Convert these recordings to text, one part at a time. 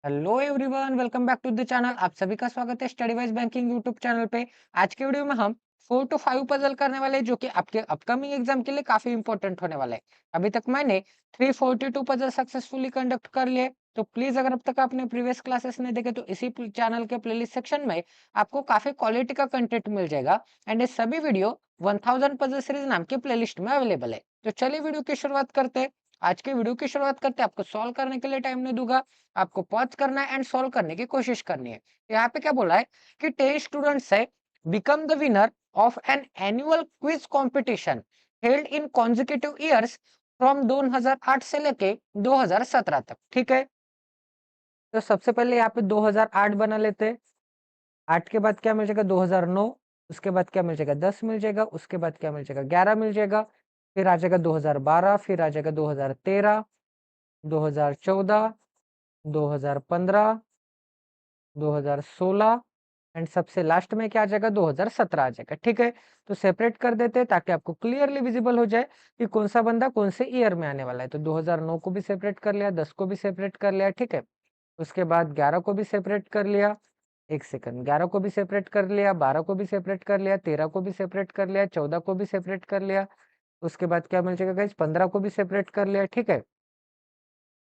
Hello everyone, welcome back to the channel. आप सभी का स्वागत है study wise banking YouTube channel पे। आज के वीडियो में हम 4 to 5 पजल करने वाले हैं, जो कि आपके अपकमिंग एग्जाम के लिए काफी इंपॉर्टेंट होने वाला है। अभी तक मैंने 342 पजल सक्सेसफुली कंडक्ट कर लिए। तो प्लीज अगर अब तक आपने प्रीवियस क्लासेस नहीं देखे तो इसी चैनल के प्लेलिस्ट सेक्शन में आपको काफी क्वालिटी का कंटेंट मिल जाएगा। एंड ये सभी वीडियो 1000 पजल सीरीज नाम के प्लेलिस्ट में अवेलेबल है। तो चलिए वीडियो की शुरुआत करते हैं। आज के वीडियो की शुरुआत करते हैं। आपको सॉल्व करने के लिए टाइम नहीं दूंगा, आपको पॉज करना है एंड सॉल्व करने की कोशिश करनी है। यहाँ पे क्या बोला है कि 10 स्टूडेंट्स है become the winner of an annual quiz competition held in consecutive years from 2008 से लेके 2017 तक। ठीक है, तो सबसे पहले यहाँ पे 2008 बना लेते हैं। 8 के बाद क्या मिल जाएगा? 2009। उसके बाद क्या मिल जाएगा? 10 मिल जाएगा। उसके बाद क्या मिल जाएगा? 11 मिल जाएगा। फिर आ जाएगा 2012, फिर आ जाएगा 2013, 2014, 2015, 2016 एंड सबसे लास्ट में क्या आ जाएगा? 2017 आ जाएगा। ठीक है, तो सेपरेट कर देते हैं ताकि आपको क्लियरली विजिबल हो जाए कि कौन सा बंदा कौन से ईयर में आने वाला है। तो 2009 को भी सेपरेट कर लिया, 10 को भी सेपरेट कर लिया। ठीक है, उसके बाद 11 को भी सेपरेट कर लिया। एक सेकंड, 11 को भी सेपरेट कर लिया, 12 को भी सेपरेट कर लिया, 13 को भी सेपरेट कर लिया, 14 को भी सेपरेट कर लिया। उसके बाद क्या मिल जाएगा गाइस? 15 को भी सेपरेट कर लिया। ठीक है,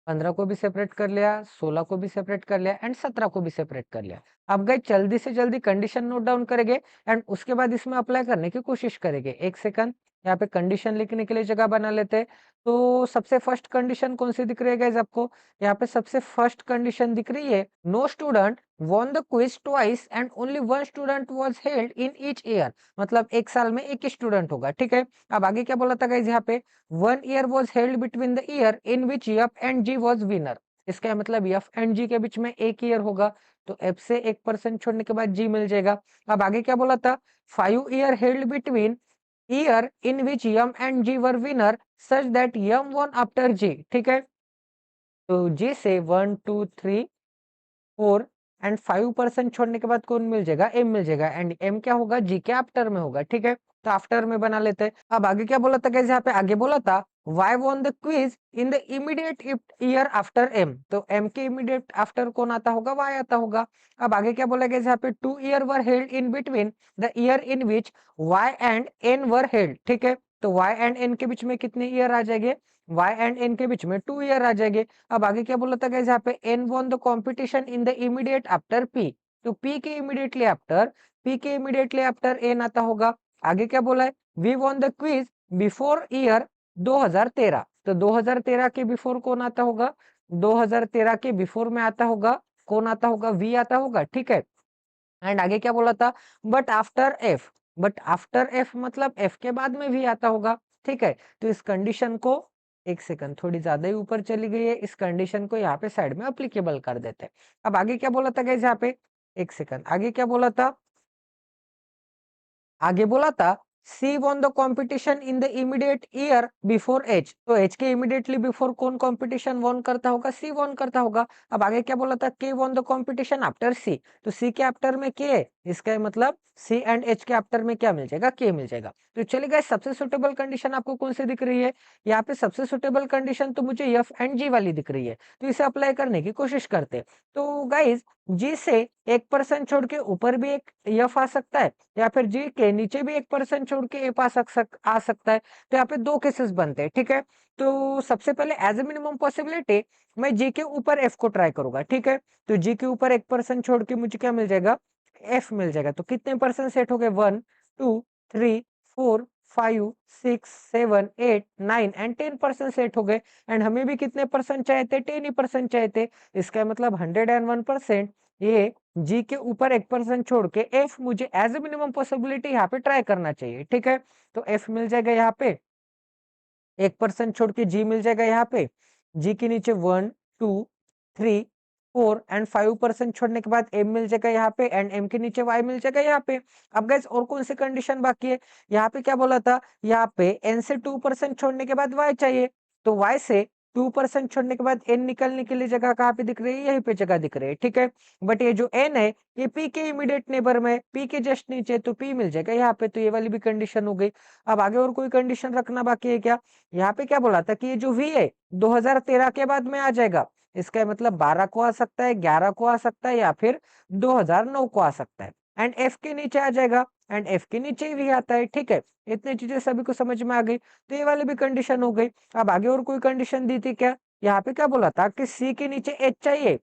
15 को भी सेपरेट कर लिया, 16 को भी सेपरेट कर लिया एंड 17 को भी सेपरेट कर लिया। अब गाइस जल्दी से जल्दी कंडीशन नोट डाउन करेंगे एंड उसके बाद इसमें अप्लाई करने की कोशिश करेंगे। एक सेकंड, यहाँ पे कंडीशन लिखने के लिए जगह बना लेते हैं। तो सबसे फर्स्ट कंडीशन कौन सी दिख रही है गाइस आपको? यहाँ पे सबसे फर्स्ट कंडीशन दिख रही है, no student won the quiz twice and only one student was held in each year। मतलब एक साल में एक ही स्टूडेंट होगा। ठीक है, अब आगे क्या बोला था गाइस? यहाँ पे 1 year was held between the year in which F and G was winner। इसका मतलब F and G के बीच में एक ईयर होगा, तो F से 1% छोड़ने के बाद G मिल जाएगा। अब आगे क्या बोला था? 5 year held between year in which M and G were winner such that M won after G। ठीक है, तो G से 1 2 3 4 एंड 5% छोड़ने के बाद कौन मिल जाएगा? एम मिल जाएगा एंड एम क्या होगा? जी के आफ्टर में होगा। ठीक है, तो आफ्टर में बना लेते हैं। अब आगे क्या बोला था गाइस? यहाँ पे आगे बोला था Y won the quiz in the immediate year after M. तो एम के इमीडिएट आफ्टर कौन आता होगा? वाई आता होगा। अब आगे क्या बोला गाइस? यहाँ पे 2 year were held in between the year in which Y and N were held. ठीक है, तो वाई एंड एन के बीच में कितने ईयर आ जाएंगे? वाई एंड एन के बीच में 2 year आ जाएंगे। अब आगे क्या बोला था गाइस? यहाँ पे N won the competition in the immediate after P. तो पी के इमीडिएटली आफ्टर एन आता होगा। आगे क्या बोला है? V won the quiz before year 2013। तो 2013 के बिफोर कौन आता होगा? 2013 के बिफोर में आता होगा कौन? आता होगा वी आता होगा। ठीक है, एंड आगे क्या बोला था? बट आफ्टर एफ मतलब एफ के बाद में भी आता होगा। ठीक है, तो इस कंडीशन को, एक सेकंड थोड़ी ज्यादा ही ऊपर चली गई है, इस कंडीशन को यहाँ पे साइड में अप्लीकेबल कर देते हैं। अब आगे क्या बोला था गाइस? यहाँ पे एक सेकंड, आगे क्या बोला था? आगे बोला था C won the competition in the immediate year before H. तो एच के इमीडिएटली बिफोर कौन कॉम्पिटिशन वॉन करता होगा? सी वॉन करता होगा। अब आगे क्या बोला था? के von the competition after C. तो सी के आफ्टर में के है, इसका मतलब सी एंड एच के आफ्टर में क्या मिल जाएगा? के मिल जाएगा। तो चलिए गाइस, सबसे सुटेबल कंडीशन आपको कौन सी दिख रही है? यहाँ पे सबसे सुटेबल कंडीशन तो मुझे एफ एंड जी वाली दिख रही है, तो इसे अप्लाई करने की कोशिश करते हैं। तो गाइस जी से 1% छोड़ के ऊपर भी एक एफ आ सकता है, या फिर जी के नीचे भी 1% छोड़ के एफ आ सकता है। तो यहाँ पे दो केसेस बनते हैं। ठीक है, तो सबसे पहले एज ए मिनिमम पॉसिबिलिटी मैं जी के ऊपर एफ को ट्राई करूंगा। ठीक है, तो जी के ऊपर 1% छोड़ के मुझे क्या मिल जाएगा? एफ मिल जाएगा। तो कितने परसेंट सेट हो गए? 1 2 3 4 5 6 7 8 9 एंड 10% सेट हो गए। एंड हमें भी कितने परसेंट चाहे थे? 10 ही परसेंट चाहे थे। इसका मतलब 101% ये जी के ऊपर 1% छोड़ के एफ मुझे एज ए मिनिमम पॉसिबिलिटी यहाँ पे ट्राई करना चाहिए। ठीक है, तो एफ मिल जाएगा यहाँ पे, 1% छोड़ के जी मिल जाएगा यहाँ पे। जी के नीचे 1 2 3 4 एंड 5% छोड़ने के बाद एम मिल जाएगा यहाँ पे, एंड एम के नीचे वाई मिल जाएगा यहाँ पे। अब गाइस और कौन सी कंडीशन बाकी है? यहाँ पे क्या बोला था? यहाँ पे एन से 2% छोड़ने के बाद वाई चाहिए। तो वाई से 2% छोड़ने के बाद एन निकलने के लिए जगह कहाँ पे दिख रही है? यहीं पे जगह दिख रही है। ठीक है, बट ये जो एन है ये पी के इमीडिएट नेबर में, पी के जस्ट नीचे, तो पी मिल जाएगा यहाँ पे। तो ये वाली भी कंडीशन हो गई। अब आगे और कोई कंडीशन रखना बाकी है क्या? यहाँ पे क्या बोला था कि ये जो वी है 2013 के बाद में आ जाएगा। इसका मतलब 12 को आ सकता है, 11 को आ सकता है या फिर 2009 को आ सकता है। एंड एफ के नीचे आ जाएगा, एंड एफ के नीचे ही आता है, ठीक है। इतनी चीजें सभी को समझ में आ गई, तो ये वाली भी कंडीशन हो गई। अब आगे और कोई कंडीशन दी थी क्या? यहाँ पे क्या बोला था कि सी के नीचे एच चाहिए,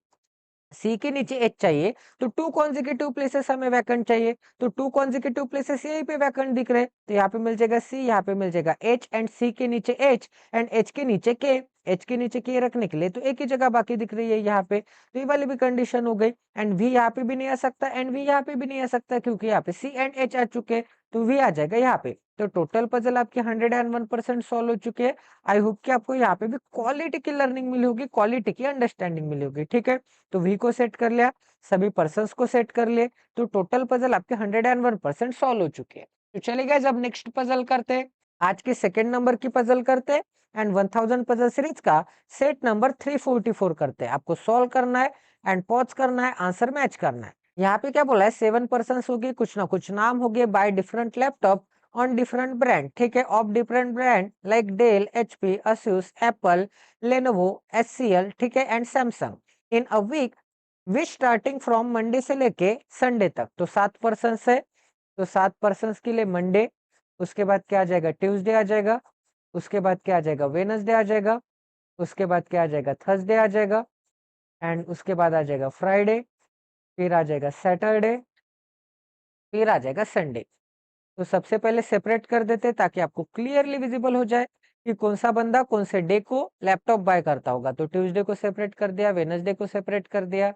सी के नीचे एच चाहिए, तो 2 कॉन्जिक्यूटिव प्लेसेस हमें वैकेंट चाहिए, तो 2 कॉन्जिक्यूटिव प्लेसेस यहीं पे वैकेंट दिख रहे हैं, तो यहाँ पे मिल जाएगा सी, यहाँ पे मिल जाएगा एच, एंड सी के नीचे एच, एंड एच के नीचे के, एच के नीचे के रखने के लिए तो एक ही जगह बाकी दिख रही है यहाँ पे, तो ये वाली भी कंडीशन हो गई। एंड वी यहाँ पे भी नहीं आ सकता, एंड वी यहाँ पे भी नहीं आ सकता, क्योंकि यहाँ पे सी एंड एच आ चुके हैं, तो वी आ जाएगा यहाँ पे। तो टोटल पजल आपकी 101% सॉल्व हो चुकी है। आई होप कि आपको यहाँ पे भी क्वालिटी की लर्निंग मिली होगी, क्वालिटी की अंडरस्टैंडिंग मिली होगी, ठीक है। तो वी को सेट कर लिया, सभी पर्सन्स को सेट कर लिए, तो टोटल पजल आपके 101% सॉल्व हो चुकी है। तो चलिए गाइस, अब नेक्स्ट पजल करते हैं। आज के सेकंड नंबर की पजल करते हैं, एंड 1000 पजल सीरीज का सेट नंबर 344 करते हैं। आपको सॉल्व करना है एंड पॉज करना है, आंसर मैच करना है। यहाँ पे क्या बोला है, 7 पर्सन होगी, कुछ ना कुछ नाम हो गए, buy different laptop on different brand, ठीक है, of different brand like Dell, HP, asus, Apple, Lenovo, HCL, ठीक है, and Samsung in a week which starting from Monday से लेके संडे तक। तो 7 पर्सन है, तो 7 पर्सन के लिए मंडे, उसके बाद क्या आ जाएगा, ट्यूसडे आ जाएगा, उसके बाद क्या आ जाएगा, वेनसडे आ जाएगा, उसके बाद क्या आ जाएगा, थर्सडे आ जाएगा, एंड उसके बाद आ जाएगा फ्राइडे, फिर आ जाएगा सैटरडे, फिर आ जाएगा संडे। तो सबसे पहले सेपरेट कर देते हैं ताकि आपको क्लियरली विजिबल हो जाए कि कौन सा बंदा कौन से डे को लैपटॉप बाय करता होगा। तो ट्यूसडे को सेपरेट कर दिया, वेनसडे को सेपरेट कर दिया,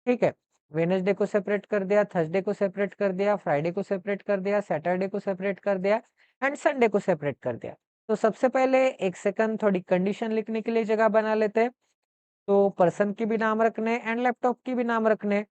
ठीक है, वेनसडे को सेपरेट कर दिया, थर्सडे को सेपरेट कर दिया, फ्राइडे को सेपरेट कर दिया, सैटरडे को सेपरेट कर दिया, एंड संडे को सेपरेट कर दिया। तो सबसे पहले एक सेकंड थोड़ी कंडीशन लिखने के लिए जगह बना लेते हैं। तो पर्सन की भी नाम रखने एंड लैपटॉप की भी नाम रखने,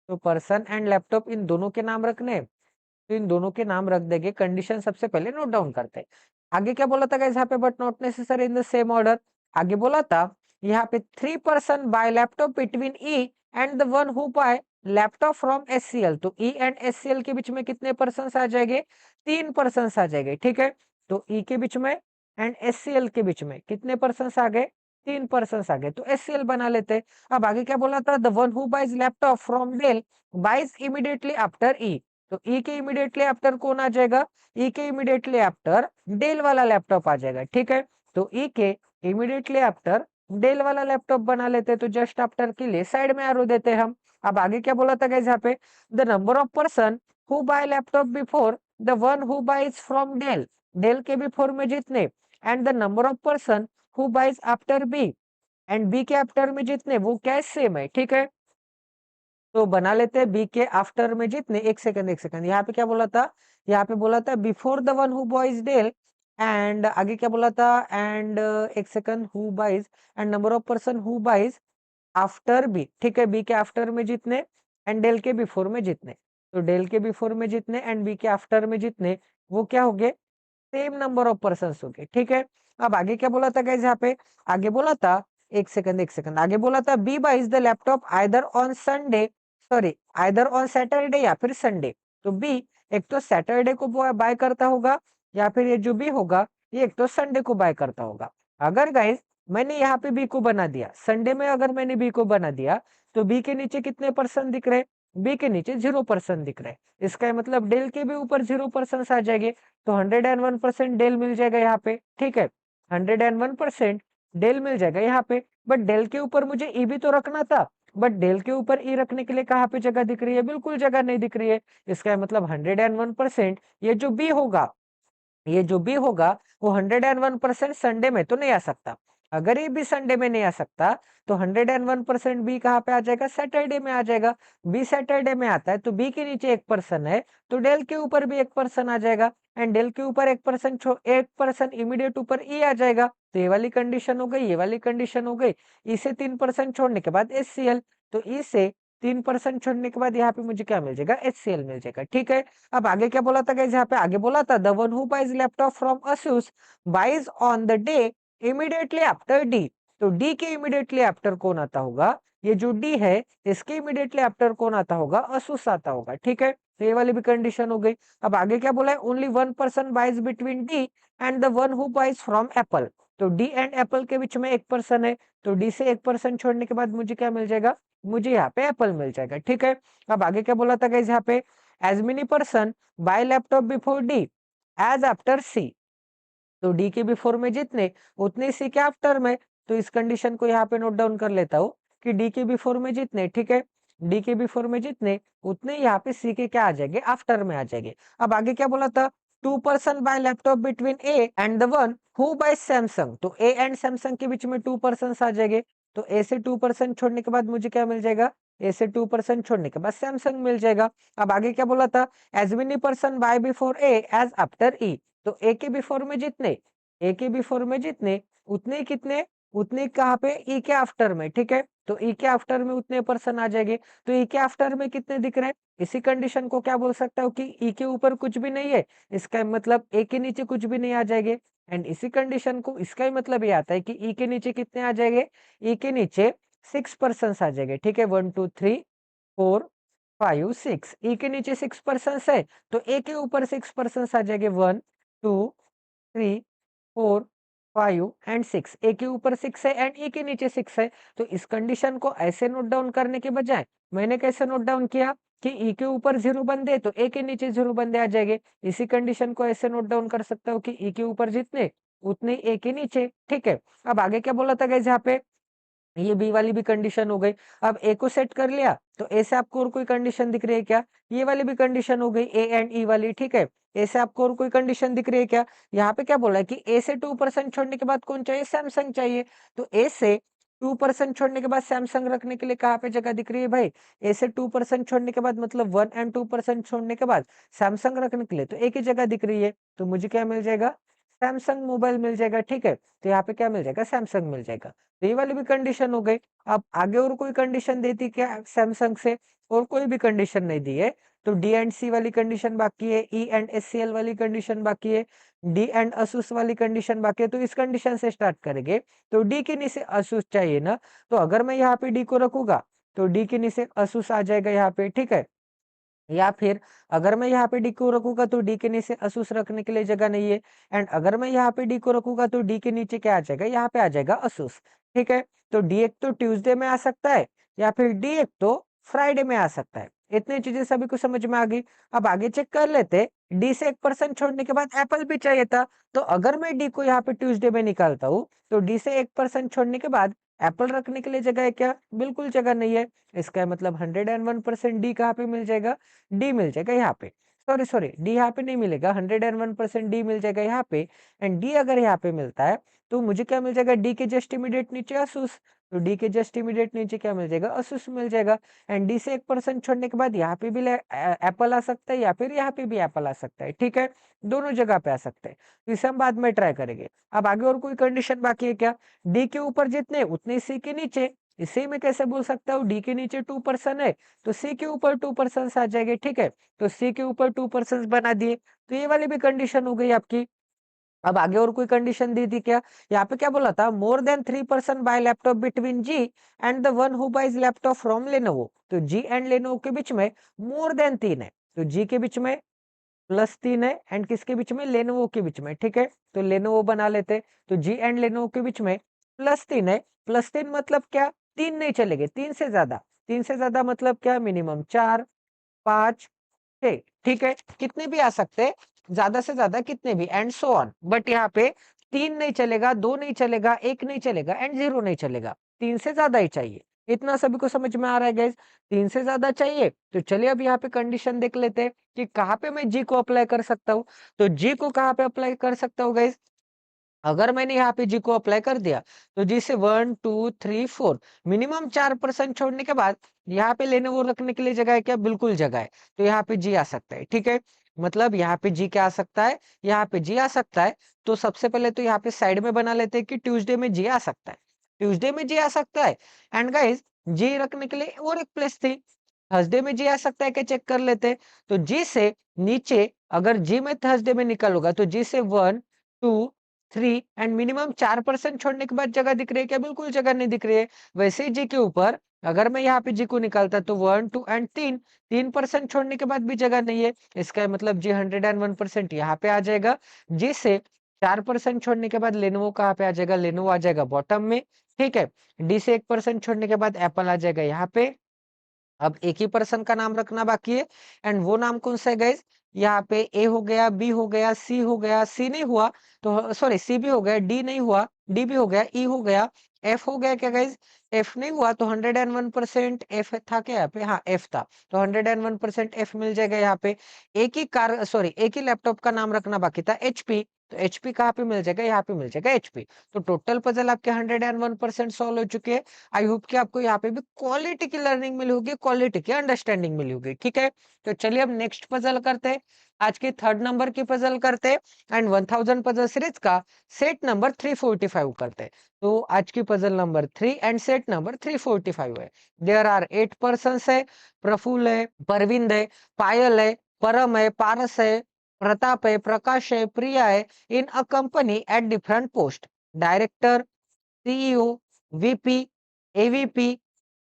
तो पर्सन एंड लैपटॉप इन दोनों के नाम रखने, तो इन दोनों के नाम रख देंगे। कंडीशन सबसे पहले नोट डाउन करते हैं। आगे क्या बोला था गाइस यहाँ पे, but not necessary in the same order. आगे बोला था यहाँ पे 3 person buy laptop between E and the one who buy laptop from HCL. तो ई एंड एचसीएल के बीच में कितने पर्सन आ जाएंगे, 3 पर्सन आ जाएंगे, ठीक है। तो ई के बीच में एंड एचसीएल के बीच में कितने पर्सन आ गए, 3 पर्सन आ गए, तो एचसीएल बना लेते हैं। अब आगे क्या बोला था, the one who buys laptop from Dell buys immediately after E. तो ई के इमीडिएटली आफ्टर कौन आ जाएगा, ई के इमीडिएटली आफ्टर डेल वाला लैपटॉप आ जाएगा, ठीक है। तो ई के इमीडिएटली आफ्टर डेल वाला लैपटॉप बना लेते हैं, तो जस्ट आफ्टर के लिए साइड में एरो देते हैं हम। अब आगे क्या बोला था गाइस यहाँ पे, the number of person who buy laptop before the one who buys from Dell, Dell के बिफोर में जितने, and the number of person who buys after B, and B के आफ्टर में जितने, वो क्या सेम है, ठीक है। तो बना लेते हैं बी के आफ्टर में जितने, एक सेकंड एक सेकंड, यहाँ पे क्या बोला था, यहाँ पे बोला था before the one who buys Dell, and आगे क्या बोला था, एंड एक second, who buys and number of person who buys after B, ठीक है, बी के आफ्टर में जितने एंड डेल के बिफोर में जितने। तो डेल के बिफोर में जितने एंड बी के आफ्टर में जितने, वो क्या हो गए, सेम नंबर ऑफ पर्सन हो गए, ठीक है। अब आगे क्या बोला था गाइस यहाँ पे, आगे बोला था, एक सेकंड एक सेकंड, आगे बोला था B buys the laptop either on Sunday, sorry either on Saturday या फिर संडे। तो बी एक तो सैटरडे को बाय करता होगा, या फिर ये जो बी होगा ये एक तो संडे को बाय करता होगा। अगर गाइस मैंने यहाँ पे बी को बना दिया संडे में, अगर मैंने बी को बना दिया, तो बी के नीचे कितने पर्सन दिख रहे, बी के नीचे 0% दिख रहे, इसका मतलब डेल के भी ऊपर 0% आ जाएंगे, तो 101% डेल मिल जाएगा यहाँ पे, ठीक है, 101% डेल मिल जाएगा यहाँ पे। बट डेल के ऊपर मुझे ई भी तो रखना था, बट डेल के ऊपर ई रखने के लिए कहाँ पे जगह दिख रही है, बिल्कुल जगह नहीं दिख रही है। इसका मतलब 101% ये जो बी होगा, ये जो भी होगा वो 101% संडे में तो नहीं आ सकता। अगर ये भी संडे में नहीं आ सकता, तो 101% बी कहाँ पे आ जाएगा, सैटरडे में आ जाएगा। बी सैटरडे में आता है, तो बी के नीचे 1% है, तो डेल के ऊपर भी 1% आ जाएगा, एंड डेल के ऊपर 1% इमीडिएट ऊपर ई आ जाएगा। तो ये वाली कंडीशन हो गई, ये वाली कंडीशन हो गई। ई से 3% छोड़ने के बाद एचसीएल, तो ई से 3% छोड़ने के बाद यहाँ पे मुझे क्या मिल जाएगा, एचसीएल मिल जाएगा, ठीक है। अब आगे क्या बोला था गाइस यहाँ पे, आगे बोला था the one who buys laptop from asus buys on the day immediately after D. तो डी के इमीडिएटली आफ्टर कौन आता होगा, ये जो डी है इसके इमीडिएटली आफ्टर कौन आता होगा, asus आता होगा, ठीक है। तो ये वाली भी कंडीशन हो गई। अब आगे क्या बोला है, only 1 person buys between D and the one who buys from Apple. तो डी एंड एप्पल के बीच में 1% है, तो डी से 1% छोड़ने के बाद मुझे क्या मिल जाएगा, मुझे यहाँ पे एप्पल मिल जाएगा। ठीक है, अब आगे क्या बोला था गाइस यहाँ पे, as many person buy laptop before D as after C, तो डी के बिफोर में जितने उतने सी के आफ्टर में, तो इस कंडीशन को यहाँ पे नोट डाउन कर लेता हूँ कि डी के बिफोर में जितने, ठीक है, डी के बिफोर में जितने उतने यहाँ पे सी के क्या आ जाएंगे, आफ्टर में आ जाएंगे। अब आगे क्या बोला था, 2% buy laptop between A and the one who buy Samsung, तो ए एंड सैमसंग के बीच में 2% आ जाएंगे, तो ए से 2% छोड़ने के बाद मुझे क्या मिल जाएगा, ए से 2% छोड़ने के बाद सैमसंग मिल जाएगा। अब आगे क्या बोला था, as many person buy before A as after E, तो ए के बिफोर में जितने, ए के बिफोर में जितने उतने कितने, उतने कहाँ पे, ई के आफ्टर में। ठीक है, तो ई के आफ्टर में उतने पर्सन आ जाएंगे, तो ई के आफ्टर में कितने दिख रहे हैं, इसी कंडीशन को क्या बोल सकता हूँ कि ई के ऊपर कुछ भी नहीं है, इसका मतलब ए के नीचे कुछ भी नहीं आ जाएंगे। एंड इसी कंडीशन को इसका ही मतलब ये आता है कि ई के नीचे कितने आ जाएंगे, ई के नीचे 6% आ जाएंगे। ठीक है, 1 2 3 4 5 6, ई के नीचे 6% है, तो ए के ऊपर 6% आ जाएंगे, 1 2 3 4 5 एंड 6, ए के ऊपर 6 है एंड ए के नीचे 6 है। तो इस कंडीशन को ऐसे नोट डाउन करने के बजाय मैंने कैसे नोट डाउन किया कि ई के ऊपर 0 बंदे तो ए के नीचे 0 बंदे आ जाएंगे। इसी कंडीशन को ऐसे नोट डाउन कर सकता हूँ कि ई के ऊपर जितने उतने ए के नीचे। ठीक है, अब आगे क्या बोला था गाइस यहाँ पे, ये बी वाली भी कंडीशन हो गई। अब ए को सेट कर लिया, तो ए से आपको और कोई कंडीशन दिख रही है क्या, ये वाली भी कंडीशन हो गई, ए एंड ई वाली। ठीक है, ए से आपको और कोई कंडीशन दिख रही है क्या, यहाँ पे क्या बोला है कि ए से 2% छोड़ने के बाद कौन चाहिए, सैमसंग चाहिए, तो ए से 2% छोड़ने के बाद सैमसंग रखने के लिए कहाँ पे जगह दिख रही है भाई, ए से 2% छोड़ने के बाद मतलब 1 एंड 2% छोड़ने के बाद सैमसंग रखने के लिए तो एक ही जगह दिख रही है, तो मुझे क्या मिल जाएगा, सैमसंग मोबाइल मिल जाएगा। ठीक है, तो यहाँ पे क्या मिल जाएगा, सैमसंग मिल जाएगा। तो ये वाली भी कंडीशन हो गई। अब आगे और कोई कंडीशन देती क्या सैमसंग से, और कोई भी कंडीशन नहीं दी है, तो डी एंड सी वाली कंडीशन बाकी है, E and S C L वाली कंडीशन बाकी है, डी एंड असूस वाली कंडीशन बाकी है। तो इस कंडीशन से स्टार्ट करेंगे, तो डी के नीचे असूस चाहिए ना, तो अगर मैं यहाँ पे डी को रखूंगा तो डी के नीचे असूस आ जाएगा यहाँ पे। ठीक है, या फिर अगर मैं यहाँ पे डी को रखूंगा तो डी के नीचे असूस रखने के लिए जगह नहीं है, एंड अगर मैं यहाँ पे डी को रखूंगा तो डी के नीचे क्या आ जाएगा, यहाँ पे आ जाएगा असूस। ठीक है, तो डी एक तो ट्यूसडे में आ सकता है, या फिर डी एक तो फ्राइडे में आ सकता है। इतनी चीजें सभी को समझ में आ गई। अब आगे चेक कर लेते, डी से 1% छोड़ने के बाद एप्पल भी चाहिए था, तो अगर मैं डी को यहाँ पे ट्यूसडे में निकालता हूँ, तो डी से 1% छोड़ने के बाद एप्पल रखने के लिए जगह है क्या, बिल्कुल जगह नहीं है। इसका मतलब 101% डी कहाँ पे मिल जाएगा, डी मिल जाएगा यहाँ पे। सॉरी सॉरी, डी यहाँ पे नहीं मिलेगा, 101% डी मिल जाएगा यहाँ पे। एंड डी अगर यहाँ पे मिलता है तो मुझे क्या मिल जाएगा, डी के जस्ट इमीडिएट नीचे असूस, तो डी के जस्ट इमीडिएट नीचे क्या मिल जाएगा, असूस मिल जाएगा। एंड डी से 1% छोड़ने के बाद यहाँ पे भी एप्पल आ सकता है, या फिर यहाँ पे भी एप्पल आ सकता है। ठीक है, दोनों जगह पे आ सकते हैं, तो इसे हम बाद में ट्राई करेंगे। अब आगे और कोई कंडीशन बाकी है क्या, डी के ऊपर जितने उतने सी के नीचे, इसे मैं कैसे बोल सकता हूँ, डी के नीचे 2% है तो सी के ऊपर 2% आ जाएंगे। ठीक है, तो सी के ऊपर 2% बना दिए, तो ये वाली भी कंडीशन हो गई आपकी। अब आगे और कोई कंडीशन दी थी क्या, यहाँ पे क्या बोला था, more than 3% buy laptop between G and the one who buys laptop from Lenovo, तो जी एंड लेनोवो के बीच में मोर देन 3 है, तो जी के बीच में +3 है एंड किसके बीच में, लेनोवो के बीच में। ठीक है, तो लेनोवो बना लेते, तो जी एंड लेनोवो के बीच में +3 है। +3 मतलब क्या, 3 नहीं चलेंगे, 3 से ज्यादा, 3 से ज्यादा मतलब क्या, मिनिमम 4 5 6। ठीक है, कितने भी आ सकते हैं, ज्यादा से ज्यादा कितने भी, एंड सो ऑन। बट यहाँ पे 3 नहीं चलेगा, 2 नहीं चलेगा, 1 नहीं चलेगा एंड 0 नहीं चलेगा, 3 से ज्यादा ही चाहिए। इतना सभी को समझ में आ रहा है गाइस, 3 से ज्यादा चाहिए। तो चलिए अब यहाँ पे कंडीशन देख लेते हैं कि कहाँ पे मैं जी को अप्लाई कर सकता हूँ। तो जी को कहाँ पे अप्लाई कर सकता हूँ गाइस, अगर मैंने यहाँ पे जी को अप्लाई कर दिया, तो जी से 1 2 3 4 मिनिमम 4% छोड़ने के बाद यहाँ पे लेने वो रखने के लिए जगह है क्या, बिल्कुल जगह है, तो यहाँ पे जी आ सकता है। ठीक है, मतलब यहाँ पे जी क्या आ सकता है, यहाँ पे जी आ सकता है। तो सबसे पहले तो यहाँ पे साइड में बना लेते हैं कि ट्यूसडे में जी आ सकता है, ट्यूसडे में जी आ सकता है। एंड गाइस, जी रखने के लिए और एक प्लेस थी, थर्सडे में जी आ सकता है क्या, चेक कर लेते हैं। तो जी से नीचे अगर जी में थर्सडे में निकलूंगा, तो जी से 1 2 3 एंड मिनिमम 4% छोड़ने के बाद जगह दिख रही है क्या, बिल्कुल जगह नहीं दिख रही है। वैसे ही जी के ऊपर अगर मैं यहाँ पे जी को निकालता तो 1 2 एंड 3% छोड़ने के बाद भी जगह नहीं है, इसका मतलब जी 101% यहाँ पे आ जाएगा। जी से 4% छोड़ने के बाद लेनोवो कहाँ पे आ जाएगा, लेनोवो आ जाएगा बॉटम में, ठीक है। डी से 1% छोड़ने के बाद एप्पल आ जाएगा यहाँ पे। अब एक ही पर्सन का नाम रखना बाकी है, एंड वो नाम कौन सा है गाइज, यहाँ पे ए हो गया, बी हो गया, सी हो गया, सी नहीं हुआ तो सॉरी सी भी हो गया, डी नहीं हुआ, डी भी हो गया, ई हो गया, एफ हो गया क्या गाइज, एफ नहीं हुआ तो 101% एफ था क्या यहाँ पे, हाँ एफ था, तो 101% एफ मिल जाएगा यहाँ पे। एक ही कार सॉरी एक ही लैपटॉप का नाम रखना बाकी था, एचपी, तो एचपी कहाँ पे मिल जाएगा, यहाँ पे मिल जाएगा एचपी। तो टोटल पजल आपके 101% सॉल्व हो चुके हैं। आई होप कि आपको यहाँ पे भी क्वालिटी की लर्निंग मिली होगी, क्वालिटी की अंडरस्टैंडिंग मिली होगी, ठीक है। तो चलिए अब नेक्स्ट पजल करते हैं, आज की 3rd नंबर की पजल करते हैं, एंड 1000 पजल सीरीज का सेट नंबर 345 करते हैं। तो आज की puzzle number 3 and set number 345 है। देयर आर 8 पर्सन है, प्रफुल्ल है, परविंद है, पायल है, परम है, पारस है, प्रताप है, प्रकाश है, प्रिया है, in a company at different post, director, CEO, VP, AVP,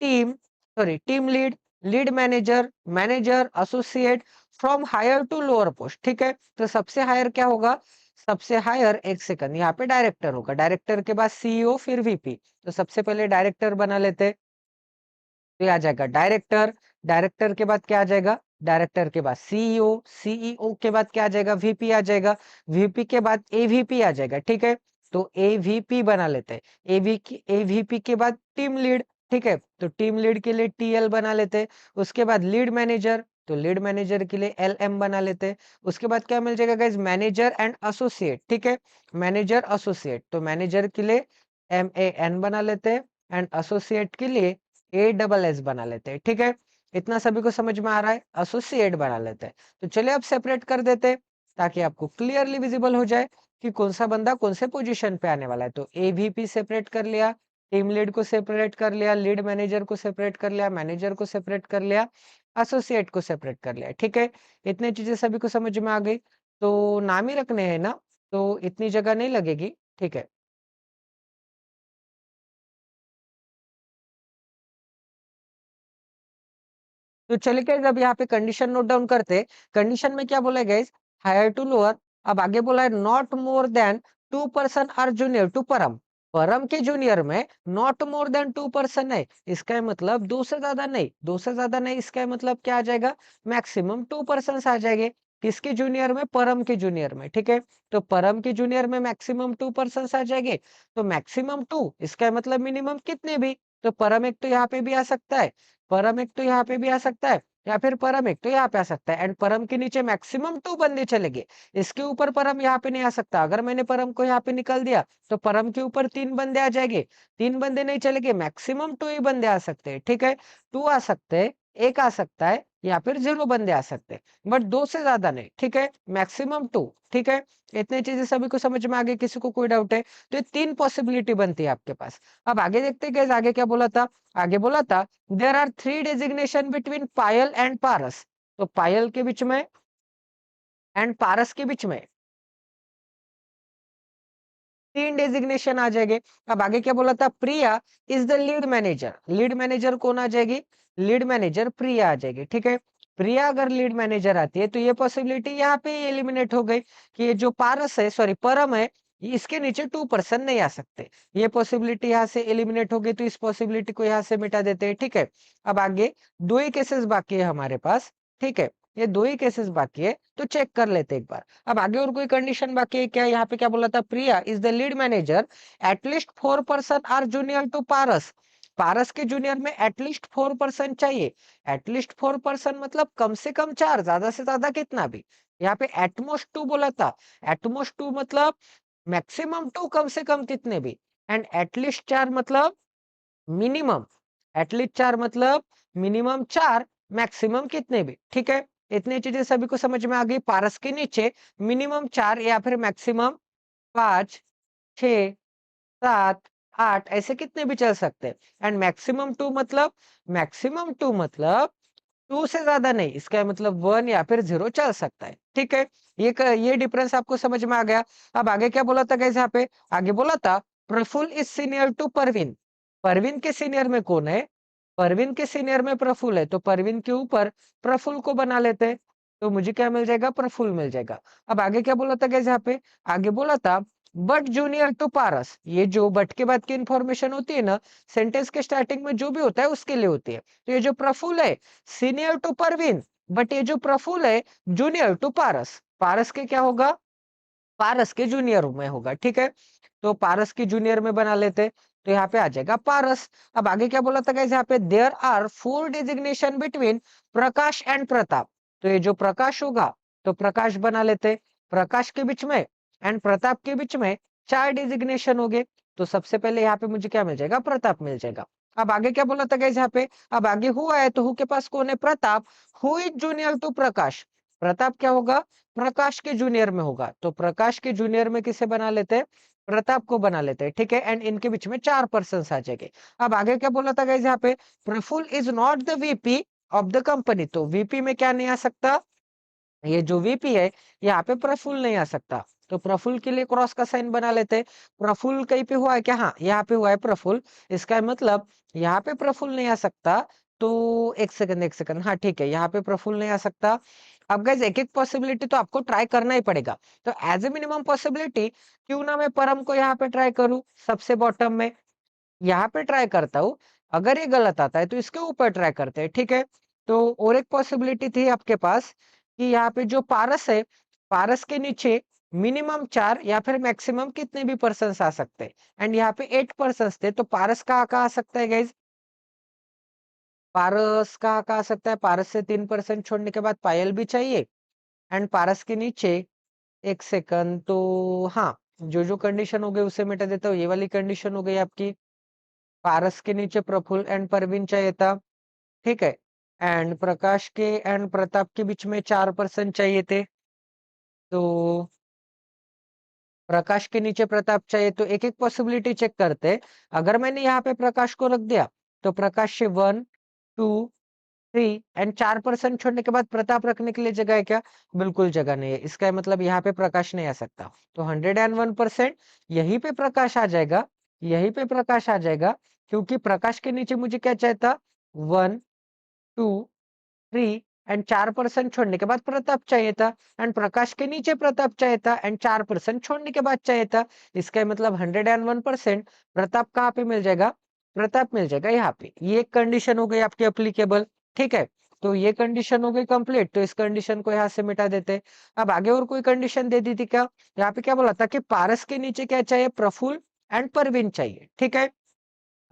team lead, lead manager, manager, associate, from higher to lower post, ठीक है। तो सबसे हायर क्या होगा, सबसे हायर, एक सेकंड, यहाँ पे डायरेक्टर होगा, डायरेक्टर के बाद सीईओ फिर वीपी, तो सबसे पहले डायरेक्टर बना लेते, तो ये आ जाएगा डायरेक्टर, डायरेक्टर के बाद क्या आ जाएगा, डायरेक्टर के बाद सीईओ, सीईओ के बाद क्या आ जाएगा, वीपी आ जाएगा, वीपी के बाद एवीपी आ जाएगा, ठीक है। तो एवीपी बना लेते हैं, एवीपी के बाद टीम लीड, ठीक है, तो टीम लीड के लिए टीएल बना लेते हैं। उसके बाद लीड मैनेजर, तो लीड मैनेजर के लिए एलएम बना लेते हैं। उसके बाद क्या मिल जाएगा गाइज, मैनेजर एंड एसोसिएट, ठीक है, मैनेजर एसोसिएट, तो मैनेजर के लिए MAN बना लेते हैं, एंड एसोसिएट के लिए ASS बना लेते हैं, ठीक है। इतना सभी को समझ में आ रहा है, एसोसिएट बना लेते हैं। तो चलिए अब सेपरेट कर देते हैं, ताकि आपको क्लियरली विजिबल हो जाए कि कौन सा बंदा कौन से पोजीशन पे आने वाला है। तो एवीपी सेपरेट कर लिया, टीम लीड को सेपरेट कर लिया, लीड मैनेजर को सेपरेट कर लिया, मैनेजर को सेपरेट कर लिया, एसोसिएट को सेपरेट कर लिया, ठीक है। इतनी चीजें सभी को समझ में आ गई, तो नाम ही रखने हैं ना, तो इतनी जगह नहीं लगेगी, ठीक है। तो चलिए गाइस अब यहाँ पे कंडीशन नोट डाउन करते, कंडीशन में क्या बोला है गाइस, हायर टू लोअर, अब आगे बोला है not more than 2% are junior to Param, Param के जूनियर में नॉट मोर देन 2% है, इसका मतलब दो से ज्यादा नहीं, दो से ज्यादा नहीं, इसका मतलब क्या आ जाएगा, मैक्सिमम 2% आ जाएंगे, किसके जूनियर में, परम के जूनियर में, ठीक है। तो परम के जूनियर में मैक्सिमम 2% आ जाएंगे, तो मैक्सिमम 2, इसका मतलब मिनिमम कितने भी, तो परम एक तो यहाँ पे भी आ सकता है, परम एक तो यहाँ पे भी आ सकता है, या फिर परम एक तो यहाँ पे आ सकता है, एंड परम के नीचे मैक्सिमम 2 बंदे चलेंगे, इसके ऊपर परम यहाँ पे नहीं आ सकता। अगर मैंने परम को यहाँ पे निकल दिया तो परम के ऊपर 3 बंदे आ जाएंगे, 3 बंदे नहीं चलेंगे, मैक्सिमम 2 ही बंदे आ सकते हैं, ठीक है। 2 आ सकते हैं, एक आ सकता है, या फिर 0 बंदे आ सकते हैं, बट 2 से ज्यादा नहीं, ठीक है, मैक्सिमम 2, ठीक है। इतनी चीजें सभी को समझ में आ गई, किसी को कोई डाउट है, तो ये 3 पॉसिबिलिटी बनती है आपके पास। अब आगे देखते हैं guys, आगे क्या बोला था, आगे बोला था there are 3 designation between Payal and Paras, तो पायल के बीच में एंड पारस के बीच में 3 डेजिग्नेशन आ जाएंगे। अब आगे क्या बोला था, Priya is the lead manager, lead manager कौन आ जाएगी, लीड मैनेजर प्रिया आ जाएगी, ठीक है। प्रिया अगर लीड मैनेजर आती है तो ये पॉसिबिलिटी यहाँ पे एलिमिनेट हो गई कि ये जो पारस है सॉरी परम है, इसके नीचे 2% नहीं आ सकते, ये पॉसिबिलिटी यहाँ से एलिमिनेट हो गई, तो इस पॉसिबिलिटी को यहाँ से मिटा देते हैं, ठीक है। अब आगे 2 ही केसेस बाकी है हमारे पास, ठीक है, ये 2 ही केसेस बाकी है, तो चेक कर लेते एक बार। अब आगे और कोई कंडीशन बाकी है क्या, यहाँ पे क्या बोला था, Priya is the lead manager, at least 4% are junior to Paras, Paras के जूनियर में एटलीस्ट 4% चाहिए, एटलीस्ट 4% मतलब कम से कम 4, ज्यादा से ज्यादा कितना भी, यहाँ पे एटमोस्ट 2 बोला था, एटमोस्ट 2 मतलब मैक्सिमम 2 कम से कम कितने भी, एंड एटलीस्ट 4 मतलब मिनिमम, एटलीस्ट 4 मतलब मिनिमम 4, मैक्सिमम कितने भी, ठीक है। इतनी चीजें सभी को समझ में आ गई, पारस के नीचे मिनिमम 4 या फिर मैक्सिमम 5, 6, 7, 8 ऐसे कितने भी चल सकते हैं, एंड मैक्सिमम 2 मतलब 2 से ज्यादा नहीं, इसका मतलब 1 या फिर 0 चल सकता है, ठीक है। ये डिफरेंस आपको समझ में आ गया। अब आगे क्या बोला था गाइस, यहाँ पे आगे बोला था Praful is senior to Parveen, Parveen के सीनियर में कौन है, परवीन के सीनियर में प्रफुल्ल है, तो परवीन के ऊपर प्रफुल्ल को बना लेते हैं, तो मुझे क्या मिल जाएगा, प्रफुल्ल मिल जाएगा। अब आगे क्या बोला था गाइस यहाँ पे, आगे बोला था बट जूनियर टू पारस। ये जो बट के बाद की इंफॉर्मेशन होती है ना, सेंटेंस के स्टार्टिंग में जो भी होता है उसके लिए होती है। तो ये जो प्रफुल्ल है सीनियर टू परवीन, बट ये जो प्रफुल्ल है जूनियर टू पारस। पारस के क्या होगा, पारस के जूनियर में होगा, ठीक है। तो पारस की जूनियर में बना लेते, तो यहाँ पे आ जाएगा पारस। अब आगे क्या बोला था गाइस यहाँ पे, there are 4 designation between Prakash and Pratap. तो ये जो प्रकाश होगा तो प्रकाश बना लेते, प्रकाश के बीच में एंड प्रताप के बीच में 4 डिजिग्नेशन हो गए। तो सबसे पहले यहाँ पे मुझे क्या मिल जाएगा, प्रताप मिल जाएगा। अब आगे क्या बोला था गाइस यहाँ पे, अब आगे हु है तो हु के पास कौन है, Pratap. Who is junior to Prakash, Pratap क्या होगा, प्रकाश के जूनियर में होगा। तो प्रकाश के जूनियर में किसे बना लेते हैं, प्रताप को बना लेते हैं, ठीक है। एंड इनके बीच में 4 पर्सन आ जाएंगे। अब आगे क्या बोला था गाइस यहाँ पे, Praful is not the VP of the company. तो वीपी में क्या नहीं आ सकता, ये जो वीपी है यहाँ पे प्रफुल्ल नहीं आ सकता। तो प्रफुल्ल के लिए क्रॉस का साइन बना लेते हैं। प्रफुल्ल कहीं पे हुआ है क्या, हाँ यहाँ पे हुआ है प्रफुल्ल। इसका मतलब यहाँ पे प्रफुल्ल नहीं आ सकता। तो एक सेकंड एक सेकंड, हाँ ठीक है, यहाँ पे प्रफुल्ल नहीं आ सकता। अब गाइस एक एक पॉसिबिलिटी तो आपको ट्राई करना ही पड़ेगा। तो एज ए मिनिमम पॉसिबिलिटी क्यों ना मैं परम को यहाँ पे ट्राई करूं, सबसे बॉटम में यहाँ पे ट्राई करता हूँ। अगर ये गलत आता है तो इसके ऊपर ट्राई करते हैं, ठीक है। तो और एक पॉसिबिलिटी थी आपके पास कि यहाँ पे जो पारस है, पारस के नीचे मिनिमम 4 या फिर मैक्सिमम कितने भी पर्सन आ सकते हैं। एंड यहाँ पे 8 पर्सन थे, तो पारस कहाँ आ सकता है गाइज, पारस कहाँ आ सकता है, पारस से 3% छोड़ने के बाद पायल भी चाहिए। एंड पारस के नीचे, एक सेकंड, तो हाँ जो जो कंडीशन हो गई उसे मिटा देता हूँ। ये वाली कंडीशन हो गई आपकी, पारस के नीचे प्रफुल्ल एंड परवीन चाहिए था, ठीक है। एंड प्रकाश के एंड प्रताप के बीच में 4% चाहिए थे। तो प्रकाश के नीचे प्रताप चाहिए, तो एक एक पॉसिबिलिटी चेक करते हैं। अगर मैंने यहाँ पे प्रकाश को रख दिया तो प्रकाश से 1 2 3 एंड 4% छोड़ने के बाद प्रताप रखने के लिए जगह है क्या, बिल्कुल जगह नहीं है। इसका मतलब यहाँ पे प्रकाश नहीं आ सकता। तो 101% यहीं पे प्रकाश आ जाएगा, यहीं पे प्रकाश आ जाएगा। क्योंकि प्रकाश के नीचे मुझे क्या चाहिए था, 1 2 3 एंड 4% छोड़ने के बाद प्रताप चाहिए था। एंड प्रकाश के नीचे प्रताप चाहिए था एंड 4% छोड़ने के बाद चाहिए था। इसका मतलब 101% प्रताप कहाँ पे मिल जाएगा, प्रताप मिल जाएगा यहाँ पे। ये एक कंडीशन हो गई आपकी एप्लीकेबल, ठीक है। तो ये कंडीशन हो गई कंप्लीट, तो इस कंडीशन को यहाँ से मिटा देते। अब आगे और कोई कंडीशन दे दी थी क्या, यहाँ पे क्या बोला था कि पारस के नीचे क्या चाहिए, प्रफुल्ल एंड परवीन चाहिए, ठीक है।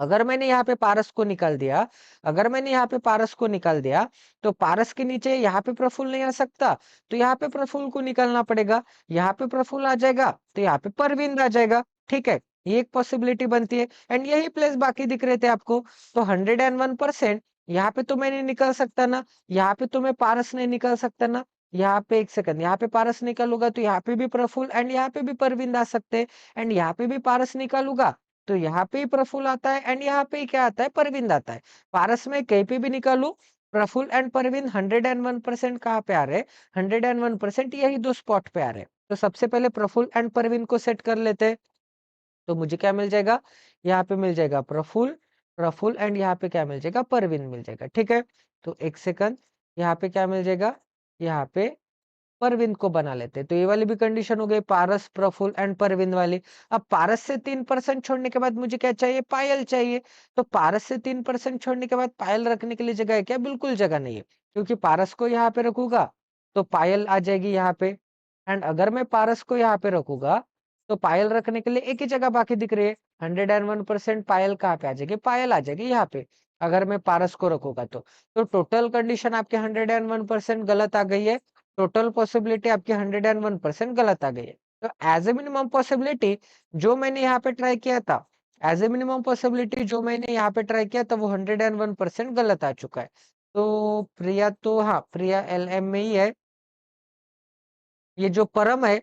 अगर मैंने यहाँ पे पारस को निकाल दिया, अगर मैंने यहाँ पे पारस को निकाल दिया, तो पारस के नीचे यहाँ पे प्रफुल्ल नहीं आ सकता। तो यहाँ पे प्रफुल्ल को निकालना पड़ेगा, यहाँ पे प्रफुल्ल आ जाएगा तो यहाँ पे परविंद आ जाएगा, ठीक है। ये एक पॉसिबिलिटी बनती है। एंड यही प्लेस बाकी दिख रहे थे आपको। तो 101% यहाँ पे तो मैं नहीं निकाल सकता ना, यहाँ पे तो मैं पारस नहीं निकाल सकता ना। यहाँ पे एक सेकंड, यहाँ पे पारस निकालूंगा तो यहाँ पे भी प्रफुल्ल एंड यहाँ पे भी परविंद आ सकते हैं। एंड यहाँ पे भी पारस निकालूंगा तो यहाँ पे ही प्रफुल्ल आता है एंड यहाँ पे ही क्या आता है, परविंद आता है। पारस में कहीं पे भी निकालू, प्रफुल्ल एंड परविंद 101% कहाँ पे आ रहे हैं, 101% यही दो स्पॉट पे आ रहे हैं। तो सबसे पहले प्रफुल्ल एंड परविंद को सेट कर लेते हैं। तो मुझे क्या मिल जाएगा, यहाँ पे मिल जाएगा प्रफुल्ल, प्रफुल्ल एंड यहाँ पे क्या मिल जाएगा, परविंद मिल जाएगा, ठीक है। तो एक सेकंड, यहाँ पे क्या मिल जाएगा, यहाँ पे परविंद को बना लेते हैं। तो ये वाली भी कंडीशन हो गई, पारस प्रफुल्ल एंड परविंद वाली। अब पारस से 3% छोड़ने के बाद मुझे क्या चाहिए, पायल चाहिए। तो पारस से 3% छोड़ने के बाद पायल रखने के लिए जगह है क्या, बिल्कुल जगह नहीं है। क्योंकि पारस को यहाँ पे रखूंगा तो पायल आ जाएगी यहाँ पे। एंड अगर मैं पारस को यहाँ पे रखूंगा तो पायल रखने के लिए एक ही जगह बाकी दिख रही है। 101% पायल कहाँ पे आ जाएगी, पायल आ जाएगी यहाँ पे, अगर मैं पारस को रखूंगा तो टोटल कंडीशन आपके 101% गलत आ गई है। टोटल पॉसिबिलिटी आपकी 101% गलत आ गई है। तो एज ए मिनिमम पॉसिबिलिटी जो मैंने यहाँ पे ट्राई किया था, एज ए मिनिमम पॉसिबिलिटी जो मैंने यहाँ पे ट्राई किया था वो 101% गलत आ चुका है। तो प्रिया, तो हाँ प्रिया LM में ही है। ये जो परम है,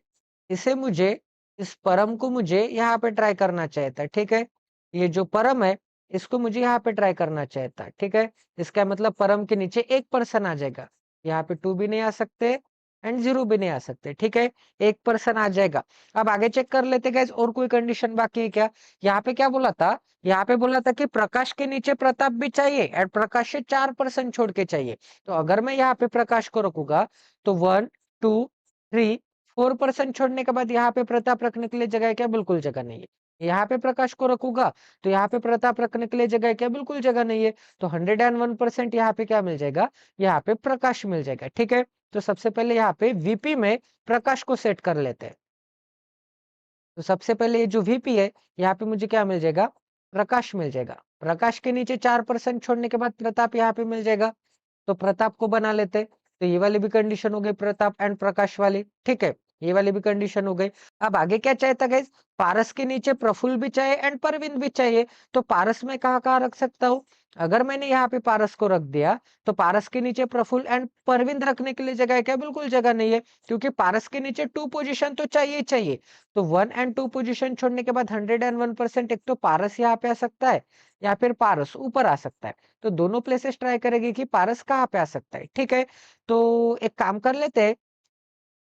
इसे मुझे, इस परम को मुझे यहाँ पे ट्राई करना चाहिए था, ठीक है। ये जो परम है इसको मुझे यहाँ पे ट्राई करना चाहिए था, ठीक है। इसका मतलब परम के नीचे एक पर्सन आ जाएगा, यहाँ पे 2 भी नहीं आ सकते एंड 0 भी नहीं आ सकते, ठीक है। 1% आ जाएगा। अब आगे चेक कर लेते गाइस, और कोई कंडीशन बाकी है क्या? यहाँ पे क्या बोला था? यहाँ पे बोला था कि प्रकाश के नीचे प्रताप भी चाहिए और प्रकाश से 4% छोड़ के चाहिए। तो अगर मैं यहाँ पे प्रकाश को रखूंगा तो 1 2 3 4% छोड़ने के बाद यहाँ पे प्रताप रखने के लिए जगह है क्या? बिल्कुल जगह नहीं है। यहाँ पे प्रकाश को रखूंगा तो यहाँ पे प्रताप रखने के लिए जगह है क्या? बिल्कुल जगह नहीं है। तो 101% यहाँ पे क्या मिल जाएगा? यहाँ पे प्रकाश मिल जाएगा, ठीक है। तो सबसे पहले यहाँ पे वीपी में प्रकाश को सेट कर लेते हैं। तो सबसे पहले ये जो वीपी है, यहाँ पे मुझे क्या मिल जाएगा? प्रकाश मिल जाएगा। प्रकाश के नीचे 4% छोड़ने के बाद प्रताप यहाँ पे मिल जाएगा। तो प्रताप को बना लेते। तो ये वाली भी कंडीशन हो गई, प्रताप एंड प्रकाश वाली, ठीक है। ये वाली भी कंडीशन हो गई। अब आगे क्या चाहता गाइस? पारस के नीचे प्रफुल्ल भी चाहिए एंड परविंद भी चाहिए। तो पारस में कहाँ कहाँ रख सकता हूँ? अगर मैंने यहाँ पे पारस को रख दिया तो पारस के नीचे प्रफुल्ल एंड परविंद रखने के लिए जगह है क्या? बिल्कुल जगह नहीं है, क्योंकि पारस के नीचे 2 पोजीशन तो चाहिए ही चाहिए। तो 1 एंड 2 पोजीशन छोड़ने के बाद 101% एक तो पारस यहाँ पे आ सकता है या फिर पारस ऊपर आ सकता है। तो दोनों प्लेसेस ट्राई करेंगे कि पारस कहाँ पे आ सकता है, ठीक है। तो एक काम कर लेते हैं,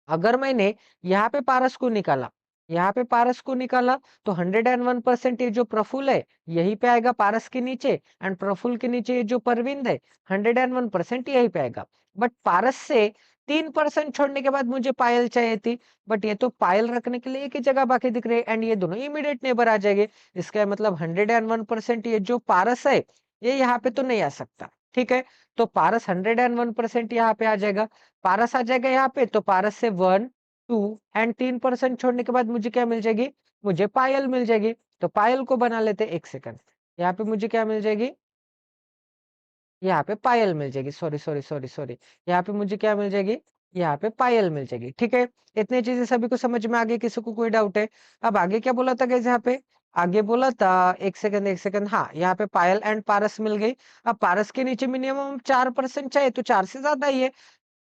अगर मैंने यहाँ पे पारस को निकाला, यहाँ पे पारस को निकाला तो 101% ये जो प्रफुल्ल है यही पे आएगा पारस के नीचे, एंड प्रफुल्ल के नीचे ये जो परविंद है 101% यही पे आएगा। बट पारस से 3% छोड़ने के बाद मुझे पायल चाहिए थी, बट ये तो पायल रखने के लिए एक ही जगह बाकी दिख रही है एंड ये दोनों इमीडिएट नेबर आ जाएंगे। इसका मतलब 101% ये जो पारस है ये यहाँ पे तो नहीं आ सकता, ठीक है। तो पारस 101% यहाँ पे आ जाएगा। पारस आ जाएगा यहाँ पे, तो पारस से 1 2 एंड 3% छोड़ने के बाद मुझे क्या मिल जाएगी? मुझे पायल मिल जाएगी। तो पायल को बना लेते, एक सेकंड। यहाँ पे मुझे क्या मिल जाएगी? यहाँ पे पायल मिल जाएगी। सॉरी सॉरी सॉरी सॉरी, यहाँ पे मुझे क्या मिल जाएगी? यहाँ पे पायल मिल जाएगी, ठीक है। इतनी चीजें सभी को समझ में आ गई? किसी को कोई डाउट है? अब आगे क्या बोला था गाइस? यहाँ पे आगे बोला था, एक सेकंड, हाँ, यहाँ पे पायल एंड पारस मिल गई। अब पारस के नीचे मिनिमम 4% चाहिए, तो 4 से ज्यादा ही है।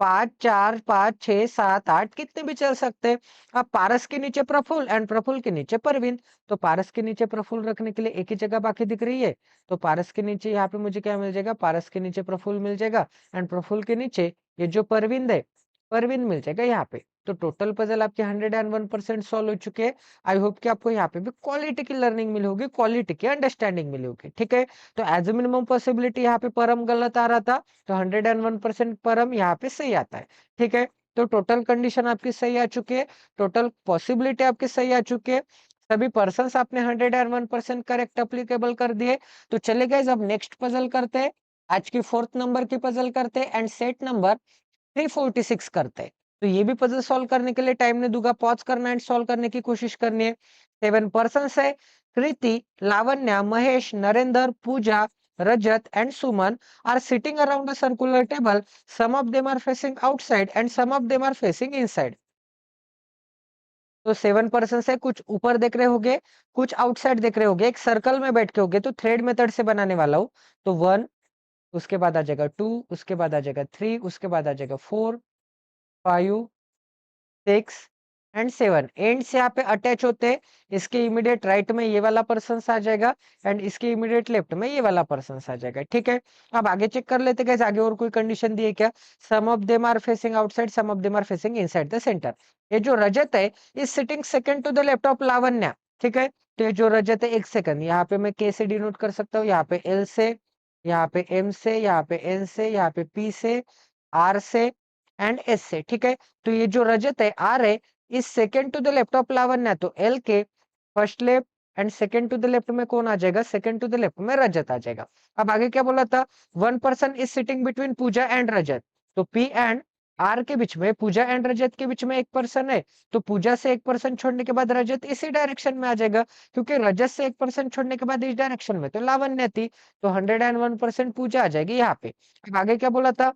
5 4 5 6 7 8 कितने भी चल सकते हैं। अब पारस के नीचे प्रफुल्ल एंड प्रफुल्ल के नीचे परवीन। तो पारस के नीचे प्रफुल्ल रखने के लिए एक ही जगह बाकी दिख रही है। तो पारस के नीचे यहाँ पे मुझे क्या मिल जाएगा? पारस के नीचे प्रफुल्ल मिल जाएगा एंड प्रफुल्ल के नीचे ये जो परविंद है, परविंद मिल जाएगा यहाँ पे। तो टोटल पजल आपके 101% सॉल्व हो चुके हैं। आई होप कि आपको यहाँ पे भी क्वालिटी की लर्निंग मिली होगी, क्वालिटी की अंडरस्टैंडिंग मिली होगी, ठीक है। तो एज ए मिनिमम पॉसिबिलिटी यहाँ पे परम गलत आ रहा था, तो 101% परम यहाँ पे सही आता है, ठीक है। तो टोटल कंडीशन आपकी सही आ चुकी है, टोटल पॉसिबिलिटी आपकी सही आ चुकी है, सभी पर्सन्स आपने 101% करेक्ट अप्लीकेबल कर दिए। तो चले गाइस, अब नेक्स्ट पजल करते हैं। आज की 4th नंबर की पजल करते हैं एंड सेट नंबर 346 करते हैं। तो ये भी पजल सॉल्व करने के लिए टाइम नहीं दूंगा, पॉज करना एंड सॉल्व करने की कोशिश करनी है। 7 पर्सन्स है, कृति, लावण्या, महेश, नरेंद्र, पूजा, रजत and Suman are sitting around a circular table. Some of them are facing outside and some of them are facing inside. तो 7 पर्सन है, कुछ ऊपर देख रहे होगे, कुछ आउटसाइड देख रहे होगे, एक सर्कल में बैठ के होगे। तो थ्रेड मेथड से बनाने वाला हूं। तो 1, उसके बाद आ जाएगा 2, उसके बाद आ जाएगा 3, उसके बाद आ जाएगा 4 5 6 एंड 7। एंड से यहाँ पे अटैच होते हैं। इसके इमीडिएट राइट में ये वाला पर्सन आ जाएगा एंड इसके इमीडिएट लेफ्ट में ये वाला पर्सन आ जाएगा, ठीक है। अब आगे चेक कर लेते हैं आगे और कोई कंडीशन दी है क्या? Some of them are facing outside, some of them are facing inside the centre. ये जो रजत है is sitting second to the left of Lavanya, ठीक है। तो ये जो रजत है, एक सेकंड, यहाँ पे मैं के से डिनोट कर सकता हूँ, यहाँ पे एल से, यहाँ पे एम से, यहाँ पे एन से, यहाँ पे पी से, आर से एंड एस से, ठीक है। तो ये जो रजत है आर है is second to the left of Lavanya, तो एल के first left and second to the left में कौन आ जाएगा? सेकंड टू द लेफ्ट में रजत आ जाएगा। अब आगे क्या बोला था? 1 person is sitting between Pooja and Rajat. तो पी एंड आर के बीच में, पूजा एंड रजत के बीच में एक पर्सन है। तो पूजा से एक पर्सन छोड़ने के बाद रजत इसी डायरेक्शन में आ जाएगा, क्योंकि रजत से एक पर्सन छोड़ने के बाद इस डायरेक्शन में तो लावण्य थी। तो 101% पूजा आ जाएगी यहाँ पे। अब आगे क्या बोला था?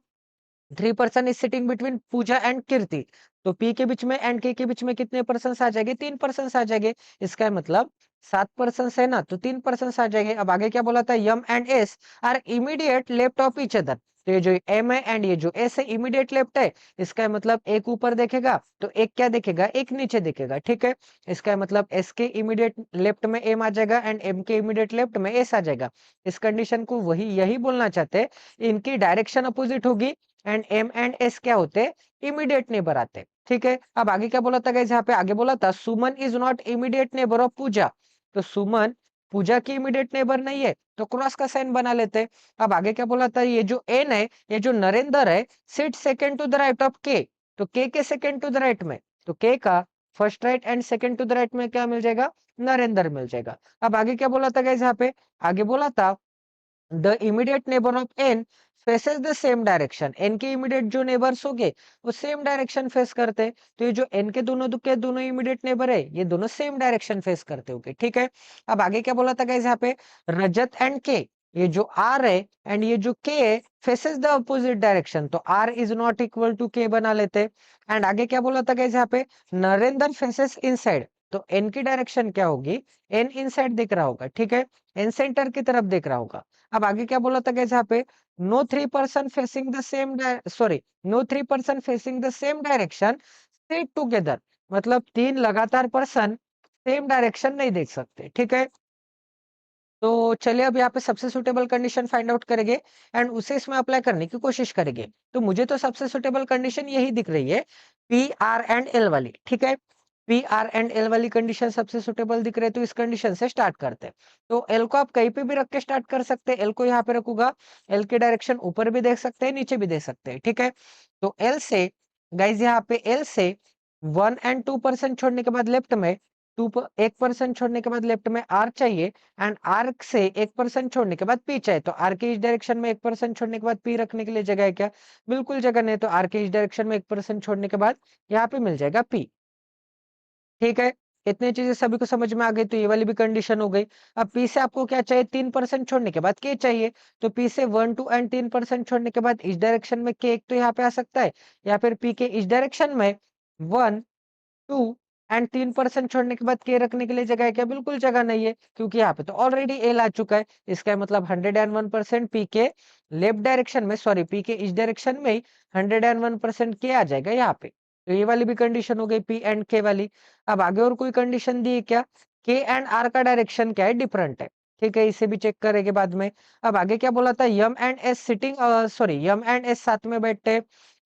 3 person is sitting between Pooja and Kirti. तो पी के बीच में एंड के बीच में कितने पर्सन आ जाएंगे? 3 पर्सन आ जाएंगे। इसका मतलब 7 पर्सन है ना, तो 3 पर्सन आ जाएंगे। अब आगे क्या बोला था? M and S are immediate left of each other. तो ये जो एम है एंड ये जो एस है इमीडिएट लेफ्ट है। इसका मतलब एक ऊपर देखेगा तो एक क्या देखेगा? एक नीचे देखेगा, ठीक है। इसका मतलब एस के इमीडिएट लेफ्ट में एम आ जाएगा एंड एम के इमीडिएट लेफ्ट में एस आ जाएगा। इस कंडीशन को वही यही बोलना चाहते हैं, इनकी डायरेक्शन अपोजिट होगी एंड एम एंड एस क्या होते हैं, इमीडिएट नेबर आते हैं। ठीक है, अब आगे क्या बोला था गाइस, यहाँ पे आगे बोला था Suman is not immediate neighbour of Pooja. तो सुमन पूजा की इमीडिएट नेबर नहीं है, तो क्रॉस का साइन बना लेते हैं। अब आगे क्या बोला था, ये जो एन है, ये जो नरेंद्र है, sit second to the right of K. तो के सेकंड टू द राइट में, तो के का first right and second to the right में क्या मिल जाएगा, नरेंद्र मिल जाएगा। अब आगे क्या बोला था गाइस, यहाँ पे आगे बोला था the immediate neighbour of N faces the same direction. N के इमीडिएट जो नेबर्स होंगे वो सेम डायरेक्शन फेस करते हैं। तो ये जो एन के दोनों इमीडिएट नेबर है, ये दोनों सेम डायरेक्शन फेस करते होंगे। ठीक है, अब आगे क्या बोला था गाइस, यहाँ पे रजत एंड के, ये जो आर है एंड ये जो के है, फेसेस द अपोजिट डायरेक्शन। तो R is not equal to K बना लेते। एंड आगे क्या बोला था गाइस, यहाँ पे नरेंद्र फेसेस इनसाइड। तो एन की डायरेक्शन क्या होगी, एन इनसाइड दिख रहा होगा। ठीक है, एन सेंटर की तरफ देख रहा होगा। अब आगे क्या बोला था गाइस, यहाँ पे no three person facing the same sorry, no three person facing the same direction sit together. मतलब तीन लगातार पर्सन सेम डायरेक्शन नहीं देख सकते। ठीक है, तो चलिए अब यहाँ पे सबसे सुटेबल कंडीशन फाइंड आउट करेंगे एंड उसे इसमें अप्लाई करने की कोशिश करेंगे। तो मुझे तो सबसे सुटेबल कंडीशन यही दिख रही है, पी आर एंड एल वाली। ठीक है, पी आर एंड एल वाली कंडीशन सबसे सुटेबल दिख रहे हैं, तो इस कंडीशन से स्टार्ट करते हैं। तो एल को आप कहीं पे भी रख के स्टार्ट कर सकते हैं। एल को यहाँ पे रखूंगा, एल की डायरेक्शन ऊपर भी देख सकते हैं, नीचे भी देख सकते हैं। ठीक है, तो एल से गाइज, यहाँ पे एल से 1 और 2% छोड़ने के बाद लेफ्ट में 1% छोड़ने के बाद लेफ्ट में आर चाहिए एंड आर से 1% छोड़ने के बाद पी चाहिए। तो आर के इस डायरेक्शन में 1% छोड़ने के बाद पी रखने के लिए जगह है क्या, बिल्कुल जगह नहीं। तो आर के इस डायरेक्शन में 1% छोड़ने के बाद यहाँ पे मिल जाएगा पी। ठीक है, इतनी चीजें सभी को समझ में आ गई, तो ये वाली भी कंडीशन हो गई। अब पी से आपको क्या चाहिए, 3% छोड़ने के बाद के चाहिए। तो पी से 1, 2 एंड 3% छोड़ने के बाद इस डायरेक्शन में के एक तो यहाँ पे आ सकता है, या फिर पी के इस डायरेक्शन में 1, 2 एंड 3% छोड़ने के बाद के रखने के लिए जगह है क्या, बिल्कुल जगह नहीं है, क्योंकि यहाँ पे तो ऑलरेडी एल आ चुका है। इसका मतलब 101% पी के लेफ्ट डायरेक्शन में, सॉरी पी के इस डायरेक्शन में ही 101% के आ जाएगा यहाँ पे। तो ये वाली भी कंडीशन हो गई पी एंड के वाली। अब आगे और कोई कंडीशन दी है क्या, के एंड आर का डायरेक्शन क्या है, डिफरेंट है। ठीक है, इसे भी चेक करेंगे बाद में। अब आगे क्या बोला था, M and S sitting, sorry M and S साथ में बैठे,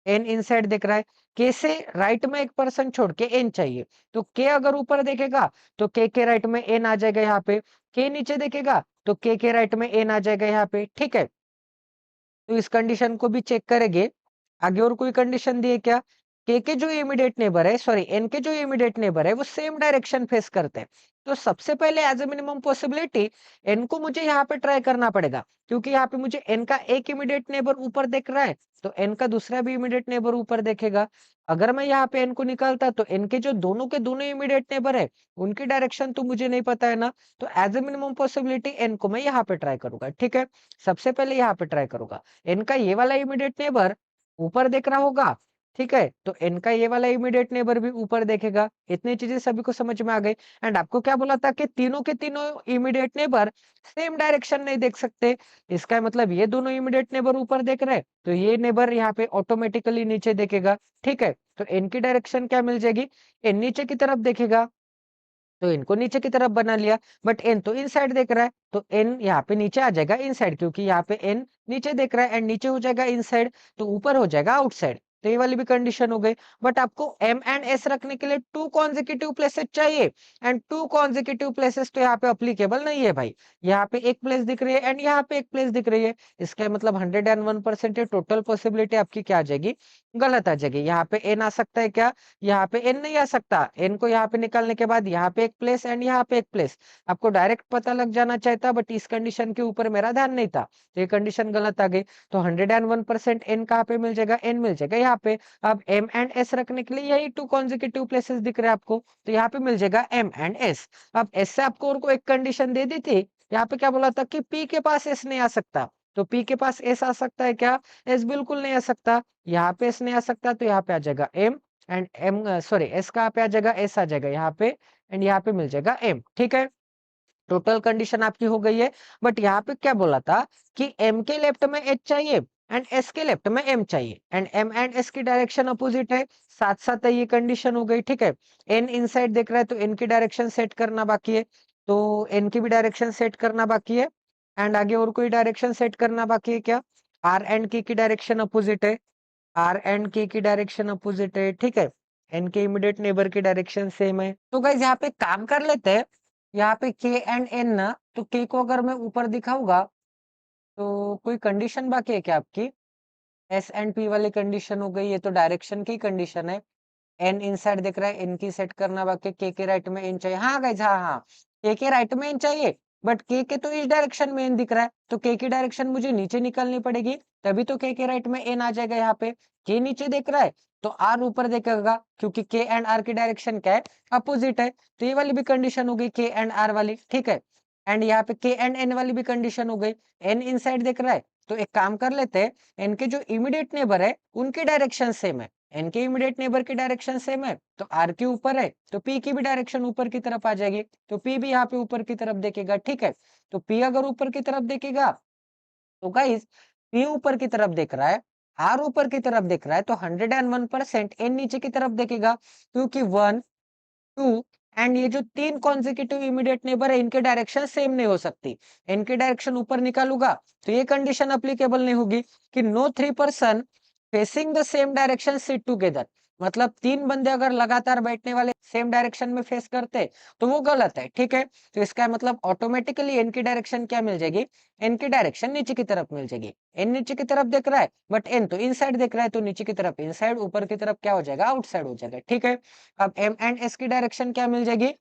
एन इनसाइड दिख रहा है। के से राइट में 1% छोड़ के एन चाहिए। तो के अगर ऊपर देखेगा तो के राइट में एन आ जाएगा यहाँ पे, के नीचे देखेगा तो के राइट में एन आ जाएगा यहाँ पे। ठीक है, तो इस कंडीशन को भी चेक करेंगे। आगे और कोई कंडीशन दी है क्या, के जो इमीडिएट नेबर है, सॉरी एन के जो इमीडिएट नेबर है वो सेम डायरेक्शन फेस करते हैं। तो सबसे पहले as a minimum possibility N को मुझे यहाँ पे ट्राई करना पड़ेगा, क्योंकि यहाँ पे मुझे एन का एक इमीडिएट नेबर ऊपर देख रहा है, तो एन का दूसरा भी इमीडिएट नेबर ऊपर देखेगा। अगर मैं यहाँ पे एन को निकालता तो एन के जो दोनों इमीडिएट नेबर है उनकी डायरेक्शन तो मुझे नहीं पता है ना। तो as a minimum possibility N को मैं यहाँ पे ट्राई करूंगा। ठीक है, सबसे पहले यहाँ पे ट्राई करूंगा। इनका ये वाला इमीडिएट नेबर ऊपर देख रहा होगा। ठीक है, तो इनका ये वाला इमीडिएट नेबर भी ऊपर देखेगा। इतनी चीजें सभी को समझ में आ गई। एंड आपको क्या बोला था कि तीनों के तीनों इमीडिएट नेबर सेम डायरेक्शन नहीं देख सकते। इसका मतलब ये दोनों इमीडिएट नेबर ऊपर देख रहे हैं, तो ये नेबर यहाँ पे ऑटोमेटिकली नीचे देखेगा। ठीक है, तो इनकी डायरेक्शन क्या मिल जाएगी, इन नीचे की तरफ देखेगा। तो इनको नीचे की तरफ बना लिया, बट एन तो इनसाइड देख रहा है, तो एन यहाँ पे नीचे आ जाएगा इनसाइड, क्योंकि यहाँ पे एन नीचे देख रहा है एंड नीचे हो जाएगा इनसाइड, तो ऊपर हो जाएगा आउटसाइड। तो ये वाली भी कंडीशन हो गई। बट आपको एम एंड एस रखने के लिए 2 कॉन्जिक्यूटिव प्लेसेस चाहिए, एंड 2 कॉन्जिक्यूटिव प्लेसेस तो यहाँ पे अप्लीकेबल नहीं है भाई। यहाँ पे एक प्लेस दिख रही है एंड यहाँ पे एक प्लेस दिख रही है, इसका मतलब 101% टोटल पॉसिबिलिटी आपकी क्या आ जाएगी, गलत आ जाएगी। यहाँ पे एन आ सकता है क्या, यहाँ पे एन नहीं आ सकता। एन को यहाँ पे निकालने के बाद यहाँ पे एक प्लेस एंड यहाँ पे एक प्लेस, आपको डायरेक्ट पता लग जाना चाहिए था, बट इस कंडीशन के ऊपर मेरा ध्यान नहीं था, तो ये कंडीशन गलत आ गई। तो 101% एन कहाँ पे मिल जाएगा, एन मिल जाएगा यहाँ पे। अब एम एंड एस रखने के लिए यही 2 कॉन्जिक्यूटिव प्लेसेस दिख रहे हैं आपको, तो यहाँ पे मिल जाएगा एम एंड एस। अब एस से आपको और को एक कंडीशन दे दी थी, यहाँ पे क्या बोला था कि पी के पास एस नहीं आ सकता। तो पी के पास एस आ सकता है क्या, एस बिल्कुल नहीं आ सकता। यहाँ पे एस नहीं आ सकता, तो यहाँ पे आ जाएगा M and M, sorry S कहाँ पे आ जाएगा, एस आ जाएगा यहाँ पे एंड यहाँ पे मिल जाएगा एम। ठीक है, टोटल कंडीशन आपकी हो गई है। बट यहाँ पे क्या बोला था कि एम के लेफ्ट में एच चाहिए एंड एस के लेफ्ट में एम चाहिए, एंड एम एंड एस की डायरेक्शन अपोजिट है। साथ साथ ये कंडीशन हो गई। ठीक है, एन इनसाइड देख रहा है, तो एन की डायरेक्शन सेट करना बाकी है, तो एन की भी डायरेक्शन सेट करना बाकी है। एंड आगे और कोई डायरेक्शन सेट करना बाकी है क्या, आर एंड की डायरेक्शन अपोजिट है। आर एंड के की डायरेक्शन अपोजिट है, ठीक है। एन के इमीडिएट नेबर की डायरेक्शन सेम है। तो गाइस यहाँ पे काम कर लेते हैं। यहाँ पे के एंड एन ना, तो के को अगर मैं ऊपर दिखाऊंगा तो कोई कंडीशन बाकी है क्या आपकी? एस एंड पी वाली कंडीशन हो गई, ये तो डायरेक्शन की कंडीशन है। एन इनसाइड दिख रहा है, एन की सेट करना बाकी, के राइट में एन चाहिए। हाँ गाइस, हाँ हाँ, के राइट में एन चाहिए, बट के तो इस डायरेक्शन में एन दिख रहा है, तो के की डायरेक्शन मुझे नीचे निकालनी पड़ेगी, तभी तो के राइट में एन आ जाएगा। यहाँ पे के नीचे देख रहा है तो आर ऊपर देखेगा, क्योंकि के एंड आर की डायरेक्शन क्या है? अपोजिट है। तो ये वाली भी कंडीशन हो गई के एंड आर वाली, ठीक है। एंड यहाँ पे के एंड एन वाली भी कंडीशन हो गई। एन इनसाइड देख रहा है, तो एक काम कर लेते हैं, एन के जो इमीडिएट नेबर है उनकी डायरेक्शन सेम है। एन के इमीडिएट नेबर की डायरेक्शन सेम है, तो आर के ऊपर है तो पी की भी डायरेक्शन ऊपर की तरफ आ जाएगी, तो पी भी यहाँ पे ऊपर की तरफ देखेगा, ठीक है। तो पी अगर ऊपर की तरफ देखेगा तो गाइस, पी ऊपर की तरफ देख रहा है, आर ऊपर की तरफ देख रहा है, तो 101% एन नीचे की तरफ देखेगा, क्योंकि 1 2 एंड ये जो तीन कॉन्सेक्यूटिव इमीडिएट नेबर है इनके डायरेक्शन सेम नहीं हो सकती। इनकी डायरेक्शन ऊपर निकालूंगा तो ये कंडीशन अप्लीकेबल नहीं होगी कि no three person facing the same direction sit together. मतलब तीन बंदे अगर लगातार बैठने वाले सेम डायरेक्शन में फेस करते तो वो गलत है, ठीक है। तो इसका मतलब ऑटोमेटिकली एन की डायरेक्शन क्या मिल जाएगी? एन की डायरेक्शन नीचे की तरफ मिल जाएगी। एन नीचे की तरफ देख रहा है, बट एन तो इनसाइड देख रहा है, तो नीचे की तरफ इनसाइड, ऊपर की तरफ क्या हो जाएगा? आउटसाइड हो जाएगा, ठीक है। अब एम एंड एस की डायरेक्शन क्या मिल जाएगी?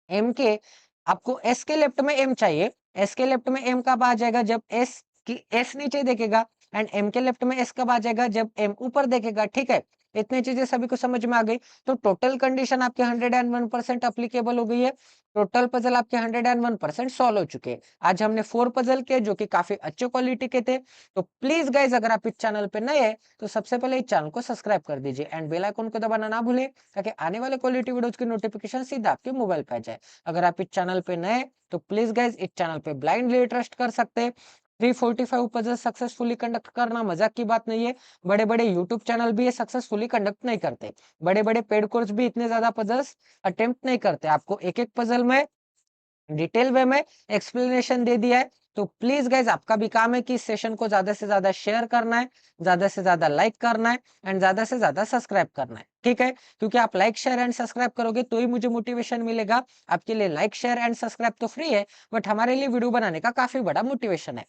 एम के, आपको एस के लेफ्ट में एम चाहिए, एस के लेफ्ट में एम कब आ जाएगा? जब एस की एस नीचे देखेगा। एंड एम के लेफ्ट में एस कब आ जाएगा? जब एम ऊपर देखेगा, ठीक है। इतनी चीजें सभी को समझ में आ गई। तो टोटल कंडीशन आपके 101% अप्लीकेबल हो गई है। टोटल पजल आपके 101% सॉल्व हो चुके हैं। आज हमने 4 पजल के जो कि काफी अच्छे क्वालिटी के थे। तो प्लीज गाइज, अगर आप इस चैनल पे नए हैं तो सबसे पहले इस चैनल को सब्सक्राइब कर दीजिए एंड बेल आइकन को दबाना ना भूलें, ताकि आने वाले क्वालिटी वीडियोस की नोटिफिकेशन सीधा आपके मोबाइल पे आ जाए। अगर आप इस चैनल पे नए तो प्लीज गाइज, इस चैनल पे ब्लाइंडली ट्रस्ट कर सकते हैं। 345 पजल सक्सेसफुली कंडक्ट करना मजाक की बात नहीं है। बड़े बड़े यूट्यूब चैनल भी ये सक्सेसफुली कंडक्ट नहीं करते। बड़े बड़े पेड कोर्स भी इतने ज्यादा पजल्स अटेम्प्ट नहीं करते। आपको एक एक पजल में डिटेल वे में एक्सप्लेनेशन दे दिया है। तो प्लीज गाइज, आपका भी काम है कि इस सेशन को ज्यादा से ज्यादा शेयर करना है, ज्यादा से ज्यादा लाइक करना है एंड ज्यादा से ज्यादा सब्सक्राइब करना है, ठीक है। क्योंकि आप लाइक शेयर एंड सब्सक्राइब करोगे तो ही मुझे मोटिवेशन मिलेगा। आपके लिए लाइक शेयर एंड सब्सक्राइब तो फ्री है, बट हमारे लिए वीडियो बनाने का काफी बड़ा मोटिवेशन है।